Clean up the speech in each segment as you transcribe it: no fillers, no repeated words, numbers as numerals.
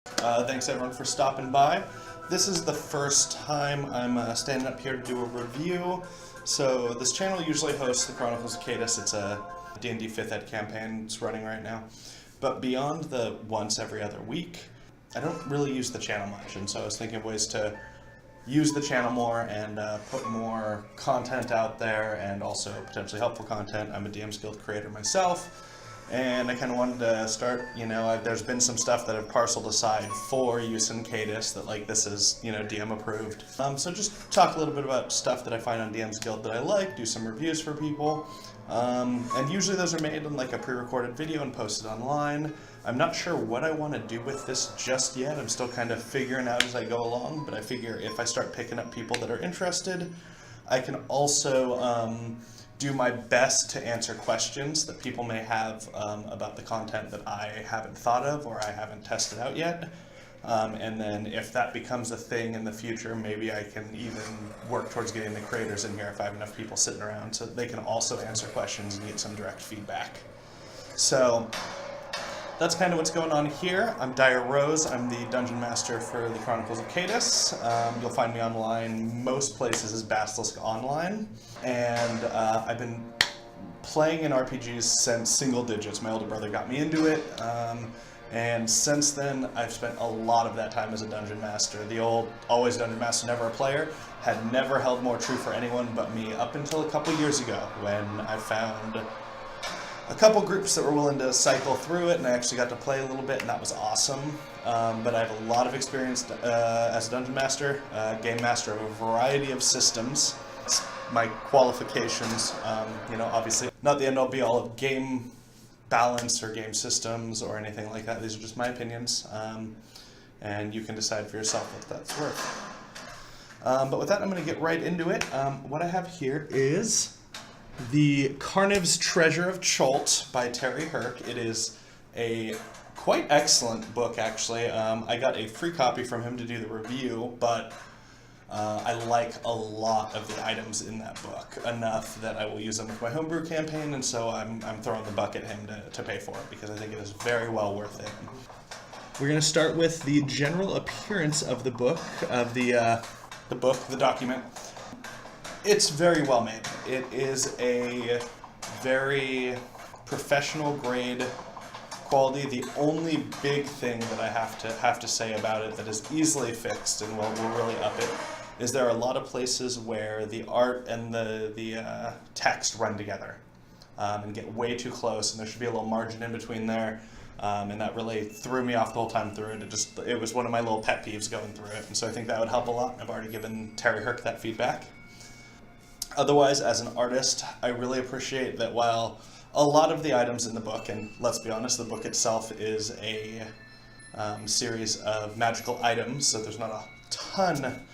Thanks everyone for stopping by. This is the first time I'm standing up here to do a review. So this channel usually hosts the Chronicles of Kedas. It's a D&D 5th ed campaign it's running right now. But beyond the once every other week, I don't really use the channel much, and so I was thinking of ways to use the channel more and put more content out there, and also potentially helpful content. I'm a DM's Guild creator myself, and I kind of wanted to start, there's been some stuff that I've parceled aside for use in Kedas that, like, this is, DM approved. So just talk a little bit about stuff that I find on DM's Guild that I like, do some reviews for people, and usually those are made in like a pre-recorded video and posted online. I'm not sure what I want to do with this just yet. I'm still kind of figuring out as I go along, but I figure if I start picking up people that are interested, I can also do my best to answer questions that people may have about the content that I haven't thought of or I haven't tested out yet. And then if that becomes a thing in the future, maybe I can even work towards getting the creators in here if I have enough people sitting around so they can also answer questions and get some direct feedback. So that's kind of what's going on here. I'm Dire Rose. I'm the Dungeon Master for the Chronicles of Kedas. You'll find me online most places as Basilisk Online. And I've been playing in RPGs since single digits. My older brother got me into it. And since then, I've spent a lot of that time as a Dungeon Master. The old always Dungeon Master, never a player had never held more true for anyone but me up until a couple years ago when I found a couple groups that were willing to cycle through it, and I actually got to play a little bit, and that was awesome. But I have a lot of experience as a Dungeon Master, Game Master of a variety of systems. My qualifications, obviously not the end-all be-all of game balance or game systems or anything like that. These are just my opinions, and you can decide for yourself what that's worth. But with that, I'm going to get right into it. What I have here is the Karniv's Treasure of Chult by Terry Herc. It is a quite excellent book, actually. I got a free copy from him to do the review, but I like a lot of the items in that book, enough that I will use them with my homebrew campaign, and so I'm throwing the buck at him to pay for it, because I think it is very well worth it. We're going to start with the general appearance of the book, the document. It's very well made. It is a very professional grade quality. The only big thing that I have to say about it that is easily fixed and will really up it is there are a lot of places where the art and the text run together and get way too close, and there should be a little margin in between there. And that really threw me off the whole time through it. It was one of my little pet peeves going through it, and so I think that would help a lot. I've already given Terry Herc that feedback. Otherwise, as an artist, I really appreciate that while a lot of the items in the book, and let's be honest, the book itself is a series of magical items, so there's not a ton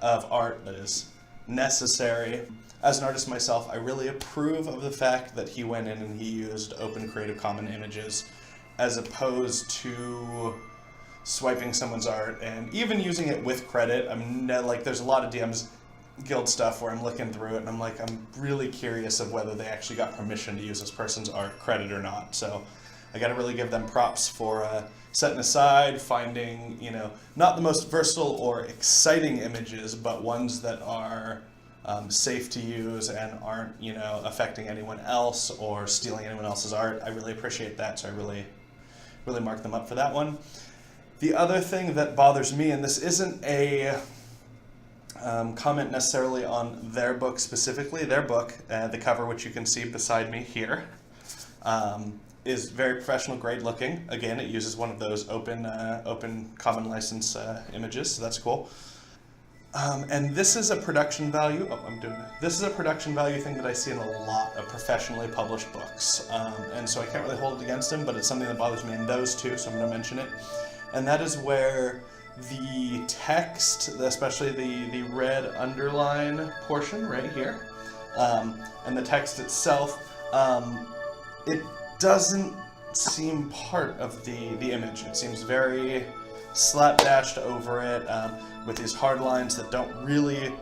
of art that is necessary. As an artist myself, I really approve of the fact that he went in and he used open Creative Commons images as opposed to swiping someone's art and even using it with credit. There's a lot of DMs Guild stuff where I'm looking through it and I'm really curious of whether they actually got permission to use this person's art credit or not. So I got to really give them props for setting aside, finding, not the most versatile or exciting images, but ones that are safe to use and aren't, affecting anyone else or stealing anyone else's art. I really appreciate that, so I really mark them up for that one. The other thing that bothers me, and this isn't a comment necessarily on their book specifically. Their book, the cover, which you can see beside me here, is very professional grade looking. Again, it uses one of those open common license images, so that's cool. And this is a production value. This is a production value thing that I see in a lot of professionally published books, and so I can't really hold it against them. But it's something that bothers me in those two, so I'm going to mention it. And that is where the text, especially the red underline portion right here, and the text itself, it doesn't seem part of the image. It seems very slapdashed over it, with these hard lines that don't really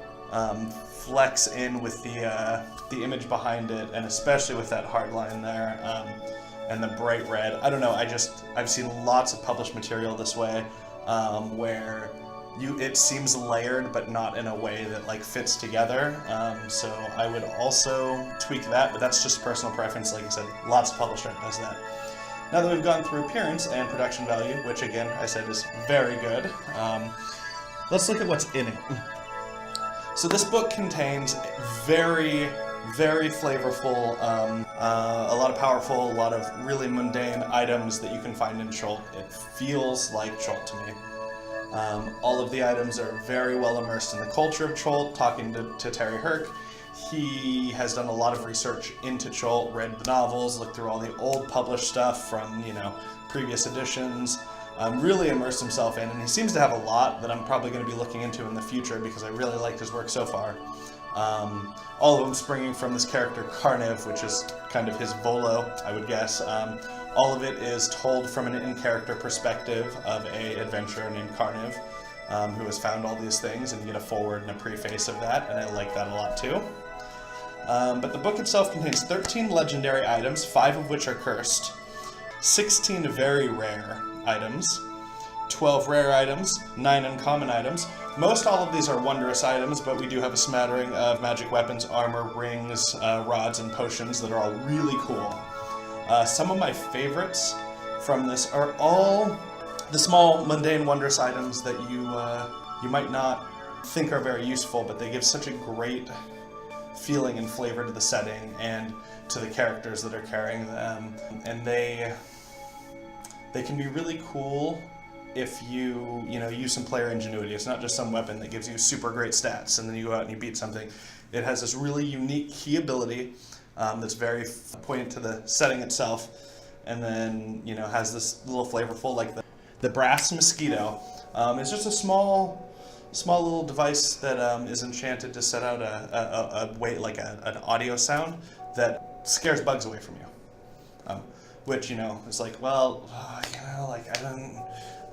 flex in with the image behind it, and especially with that hard line there, and the bright red. I don't know, I've seen lots of published material this way. where it seems layered, but not in a way that like fits together. So I would also tweak that, but that's just personal preference. Like I said, lots of published art does that. Now that we've gone through appearance and production value, which again I said is very good, let's look at what's in it. So this book contains very, very flavorful, a lot of powerful, a lot of really mundane items that you can find in Chult. It feels like Chult to me. All of the items are very well immersed in the culture of Chult. Talking to Terry Herc, he has done a lot of research into Chult, read the novels, looked through all the old published stuff from, previous editions, really immersed himself in, and he seems to have a lot that I'm probably going to be looking into in the future because I really liked his work so far. All of them springing from this character Karniv, which is kind of his Volo, I would guess. All of it is told from an in-character perspective of an adventurer named Karniv, who has found all these things, and you get a forward and a preface of that, and I like that a lot too. But the book itself contains 13 legendary items, 5 of which are cursed, 16 very rare items, 12 rare items, 9 uncommon items. Most all of these are wondrous items, but we do have a smattering of magic weapons, armor, rings, rods, and potions that are all really cool. Some of my favorites from this are all the small, mundane, wondrous items that you might not think are very useful, but they give such a great feeling and flavor to the setting and to the characters that are carrying them. And they can be really cool if you use some player ingenuity. It's not just some weapon that gives you super great stats and then you go out and you beat something. It has this really unique key ability that's very pointed to the setting itself, and then has this little flavorful, like the brass mosquito. It's just a small little device that is enchanted to set out an audio sound that scares bugs away from you. Which is like, well, I don't.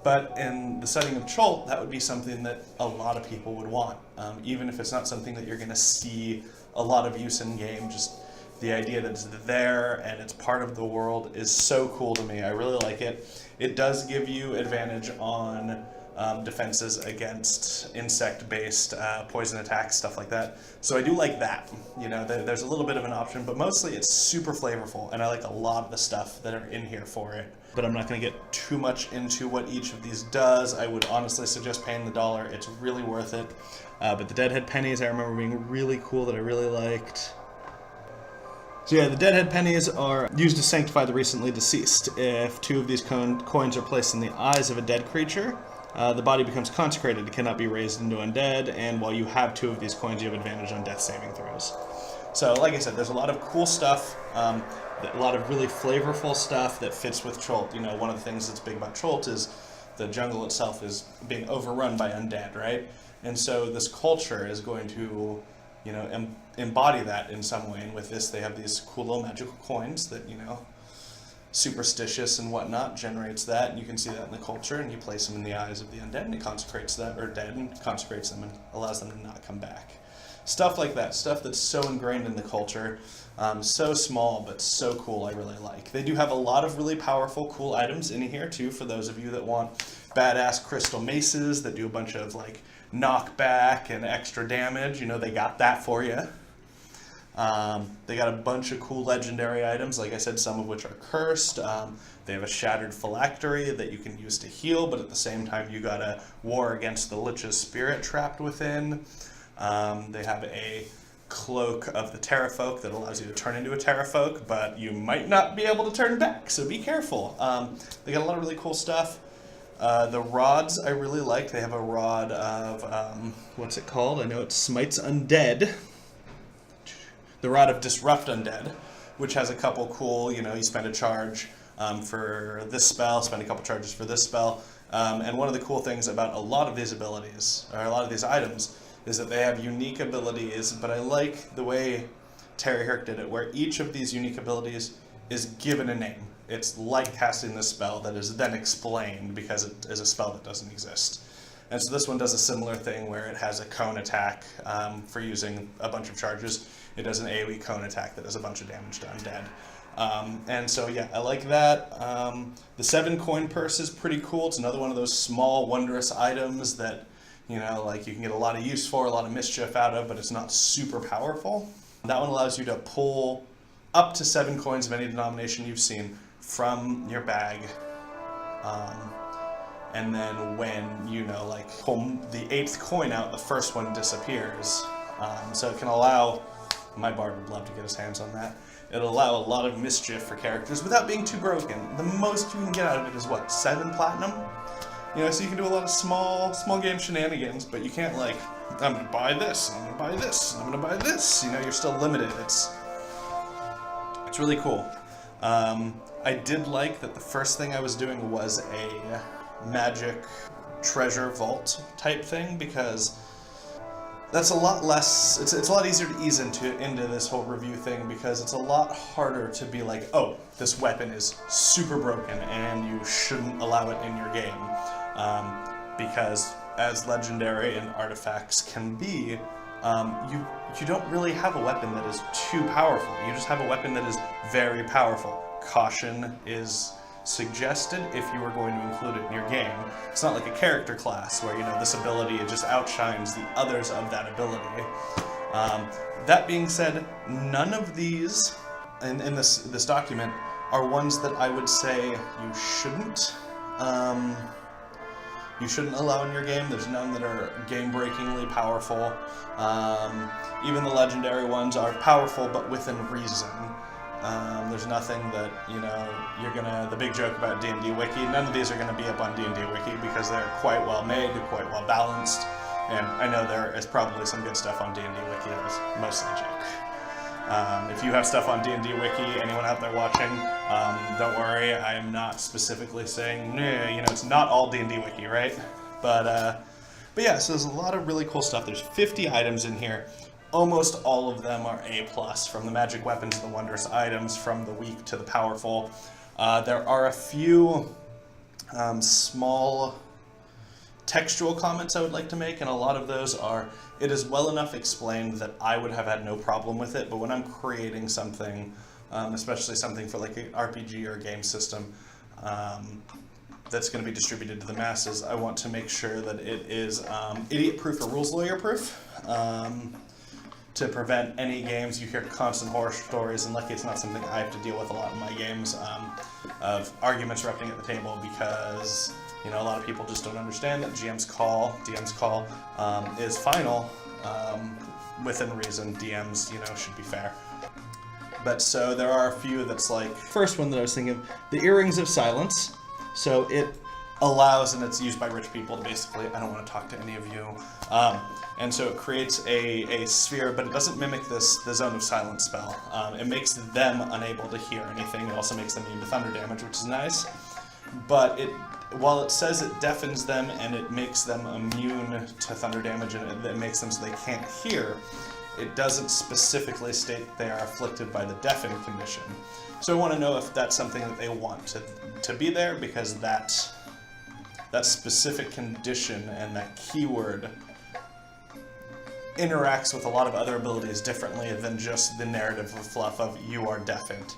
But in the setting of Chult, that would be something that a lot of people would want, even if it's not something that you're going to see a lot of use in game. Just the idea that it's there and it's part of the world is so cool to me. I really like it. It does give you advantage on defenses against insect-based poison attacks, stuff like that. So I do like that. There's a little bit of an option, but mostly it's super flavorful, and I like a lot of the stuff that are in here for it. But I'm not going to get too much into what each of these does. I would honestly suggest paying the $1. It's really worth it. But the Deadhead pennies I remember being really cool that I really liked. So yeah, the Deadhead pennies are used to sanctify the recently deceased. If 2 of these coins are placed in the eyes of a dead creature, the body becomes consecrated. It cannot be raised into undead, and while you have 2 of these coins, you have advantage on death saving throws. So like I said, there's a lot of cool stuff, a lot of really flavorful stuff that fits with Chult. One of the things that's big about Chult is the jungle itself is being overrun by undead, right? And so this culture is going to embody that in some way. And with this, they have these cool little magical coins that, superstitious and whatnot generates that. And you can see that in the culture, and you place them in the eyes of the undead, and it consecrates them, or dead, and consecrates them and allows them to not come back. Stuff like that, stuff that's so ingrained in the culture, so small but so cool, I really like. They do have a lot of really powerful, cool items in here too, for those of you that want badass crystal maces that do a bunch of knockback and extra damage. They got that for you. They got a bunch of cool legendary items, like I said, some of which are cursed. They have a shattered phylactery that you can use to heal, but at the same time you got a war against the Lich's spirit trapped within. They have a cloak of the Terrafolk that allows you to turn into a Terrafolk, but you might not be able to turn back, so be careful. They got a lot of really cool stuff. The rods I really like. They have a rod of, what's it called? I know it smites undead. The rod of Disrupt Undead, which has a couple cool, you spend a charge for this spell, spend a couple charges for this spell. And one of the cool things about a lot of these abilities, or a lot of these items, is that they have unique abilities, but I like the way Terry Herc did it, where each of these unique abilities is given a name. It's like casting this spell that is then explained because it is a spell that doesn't exist. And so this one does a similar thing where it has a cone attack for using a bunch of charges. It does an AoE cone attack that does a bunch of damage to undead. And so yeah, I like that. The 7 coin purse is pretty cool. It's another one of those small wondrous items that, you know, like you can get a lot of use for, a lot of mischief out of, but it's not super powerful. That one allows you to pull up to 7 coins of any denomination you've seen from your bag. And then when, you know, like pull the 8th coin out, the first one disappears. So it can allow, my bard would love to get his hands on that. It'll allow a lot of mischief for characters without being too broken. The most you can get out of it is what, 7 platinum? You know, so you can do a lot of small game shenanigans, but you can't like, I'm gonna buy this, and I'm gonna buy this, and I'm gonna buy this. You know, you're still limited. It's really cool. I did like that the first thing I was doing was a magic treasure vault type thing, because that's a lot less, it's a lot easier to ease into this whole review thing, because it's a lot harder to be like, oh, this weapon is super broken and you shouldn't allow it in your game. Because as legendary and artifacts can be, you don't really have a weapon that is too powerful. You just have a weapon that is very powerful. Caution is suggested if you are going to include it in your game. It's not like a character class where, you know, this ability it just outshines the others of that ability. That being said, none of these in this document are ones that I would say you shouldn't allow in your game. There's none that are game-breakingly powerful. Even the legendary ones are powerful, but within reason. There's nothing that, you know, the big joke about D&D Wiki, none of these are going to be up on D&D Wiki because they're quite well made, quite well balanced, and I know there is probably some good stuff on D&D Wiki that was mostly a joke. If you have stuff on D&D Wiki, anyone out there watching, don't worry, I am not specifically saying, nah, you know, it's not all D&D Wiki, right? But yeah, so there's a lot of really cool stuff. There's 50 items in here. Almost all of them are A+, from the magic weapons to the wondrous items, from the weak to the powerful. There are a few small textual comments I would like to make, and a lot of those are, it is well enough explained that I would have had no problem with it, but when I'm creating something, especially something for like an RPG or a game system, that's going to be distributed to the masses, I want to make sure that it is idiot-proof or rules lawyer-proof. To prevent any games, you hear constant horror stories, and lucky it's not something I have to deal with a lot in my games, of arguments erupting at the table because, you know, a lot of people just don't understand that DM's call is final. Within reason, DMs, you know, should be fair. But so there are a few that's like, first one that I was thinking of, the Earrings of Silence. So it allows, and it's used by rich people to basically, I don't want to talk to any of you. And so it creates a sphere, but it doesn't mimic the Zone of Silence spell. It makes them unable to hear anything. It also makes them immune to thunder damage, which is nice. But while it says it deafens them and it makes them immune to thunder damage and it makes them so they can't hear, it doesn't specifically state they are afflicted by the deafen condition. So I want to know if that's something that they want to be there, because that specific condition and that keyword interacts with a lot of other abilities differently than just the narrative of fluff of you are deafened.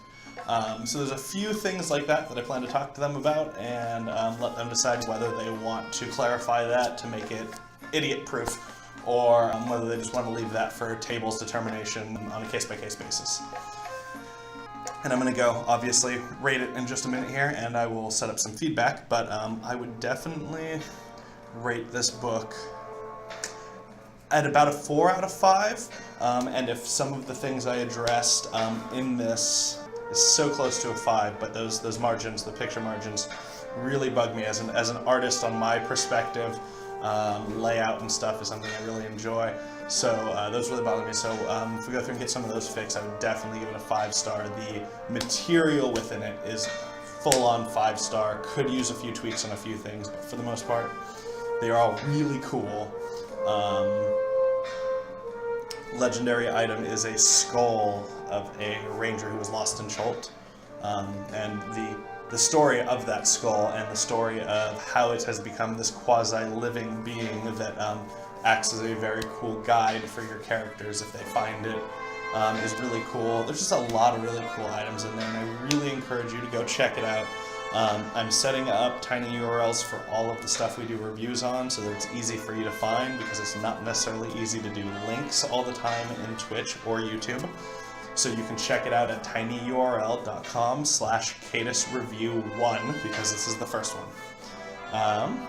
So there's a few things like that I plan to talk to them about and let them decide whether they want to clarify that to make it idiot-proof, or whether they just want to leave that for table's determination on a case-by-case basis. And I'm going to go, obviously, rate it in just a minute here, and I will set up some feedback, but I would definitely rate this book at about a 4 out of 5, and if some of the things I addressed in this is so close to a 5, but those margins, the picture margins, really bug me as an artist on my perspective. Layout and stuff is something I really enjoy, so those really bother me. So if we go through and get some of those fixed, I would definitely give it a 5-star. The material within it is full-on 5-star. Could use a few tweaks on a few things, but for the most part, they are all really cool. Legendary item is a skull of a ranger who was lost in Chult, and the story of that skull and the story of how it has become this quasi-living being that acts as a very cool guide for your characters if they find it. is really cool. There's just a lot of really cool items in there, and I really encourage you to go check it out. I'm setting up tiny URLs for all of the stuff we do reviews on so that it's easy for you to find, because it's not necessarily easy to do links all the time in Twitch or YouTube. So you can check it out at tinyurl.com/KedasReview1, because this is the first one.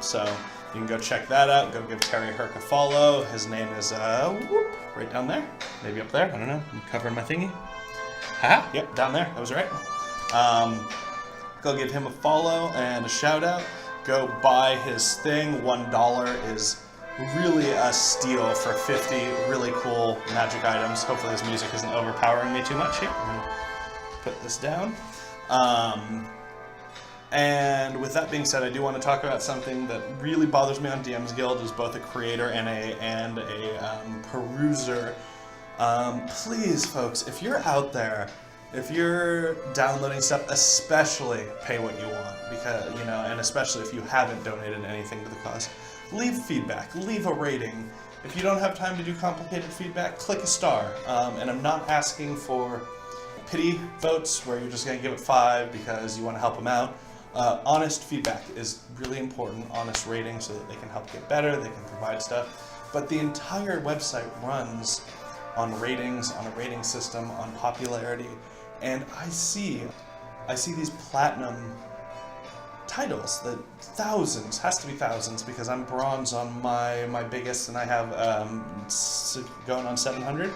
So you can go check that out. Go give Terry Herc a follow. His name is right down there. Maybe up there. I don't know. I'm covering my thingy. Haha. Yep, down there. That was right. Go give him a follow and a shout out. Go buy his thing. $1 is really a steal for 50 really cool magic items. Hopefully this music isn't overpowering me too much here. I'm gonna put this down. And with that being said, I do want to talk about something that really bothers me on DM's Guild as both a creator and a peruser. Please, folks, if you're out there, if you're downloading stuff, especially pay what you want, because and especially if you haven't donated anything to the cause, leave feedback, leave a rating. If you don't have time to do complicated feedback, click a star. And I'm not asking for pity votes where you're just going to give it 5 because you want to help them out. Honest feedback is really important, honest rating, so that they can help get better, they can provide stuff. But the entire website runs on ratings, on a rating system, on popularity, and I see these platinum titles that has to be thousands, because I'm bronze on my biggest, and I have going on 700.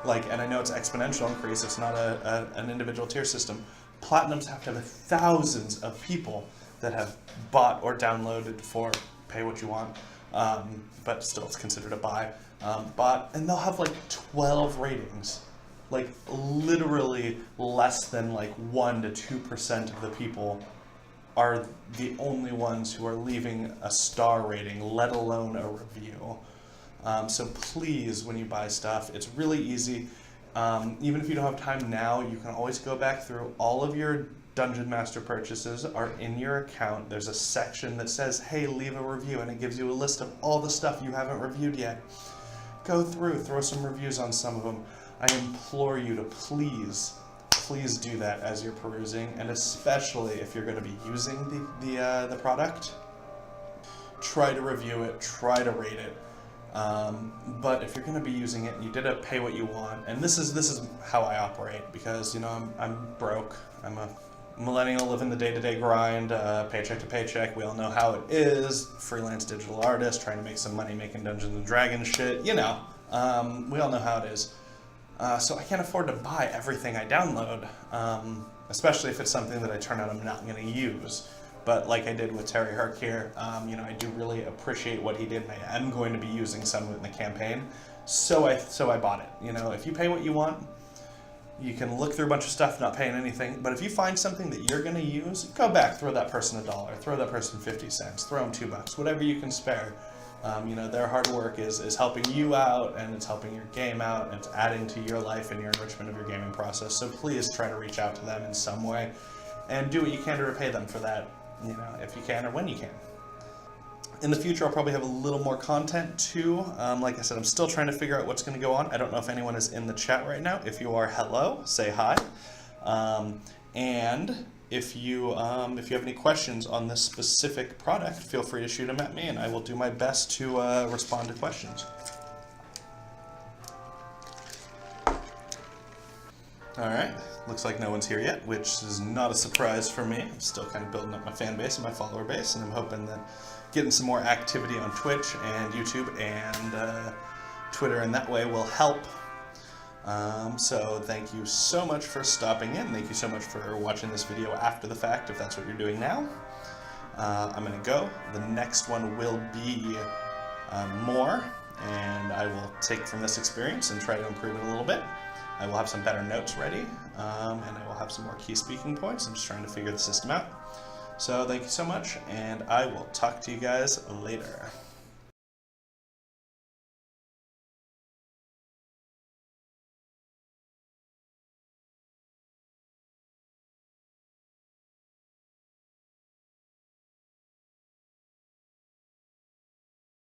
And I know it's exponential increase, it's not an individual tier system. Platinums have to have thousands of people that have bought or downloaded for pay what you want, but still it's considered a buy. And they'll have 12 ratings. Literally less than 1 to 2% of the people are the only ones who are leaving a star rating, let alone a review. So please, when you buy stuff, it's really easy. Even if you don't have time now, you can always go back through all of your Dungeon Master purchases are in your account. There's a section that says, hey, leave a review, and it gives you a list of all the stuff you haven't reviewed yet. Go through, throw some reviews on some of them. I implore you to please do that as you're perusing, and especially if you're going to be using the product, try to review it, try to rate it. But if you're going to be using it, you did a pay what you want, and this is how I operate, because I'm broke. I'm a millennial living the day-to-day grind, paycheck to paycheck. We all know how it is. Freelance digital artist trying to make some money making Dungeons and Dragons shit. We all know how it is. So I can't afford to buy everything I download, especially if it's something that I turn out I'm not going to use. But like I did with Terry Herc here, I do really appreciate what he did, and I am going to be using some of it in the campaign. So I bought it. If you pay what you want, you can look through a bunch of stuff not paying anything. But if you find something that you're going to use, go back, throw that person $1, throw that person 50 cents, throw them $2, whatever you can spare. Their hard work is helping you out, and it's helping your game out, and it's adding to your life and your enrichment of your gaming process. So please try to reach out to them in some way, and do what you can to repay them for that, if you can or when you can. In the future, I'll probably have a little more content too. Like I said, I'm still trying to figure out what's going to go on. I don't know if anyone is in the chat right now. If you are, hello, say hi. And if you have any questions on this specific product, feel free to shoot them at me, and I will do my best to respond to questions. All right, looks like no one's here yet, which is not a surprise for me. I'm still kind of building up my fan base and my follower base, and I'm hoping that getting some more activity on Twitch and YouTube and Twitter in that way will help. So thank you so much for stopping in. Thank you so much for watching this video after the fact, if that's what you're doing now. I'm going to go. The next one will be more, and I will take from this experience and try to improve it a little bit. I will have some better notes ready, and I will have some more key speaking points. I'm just trying to figure the system out. So thank you so much, and I will talk to you guys later.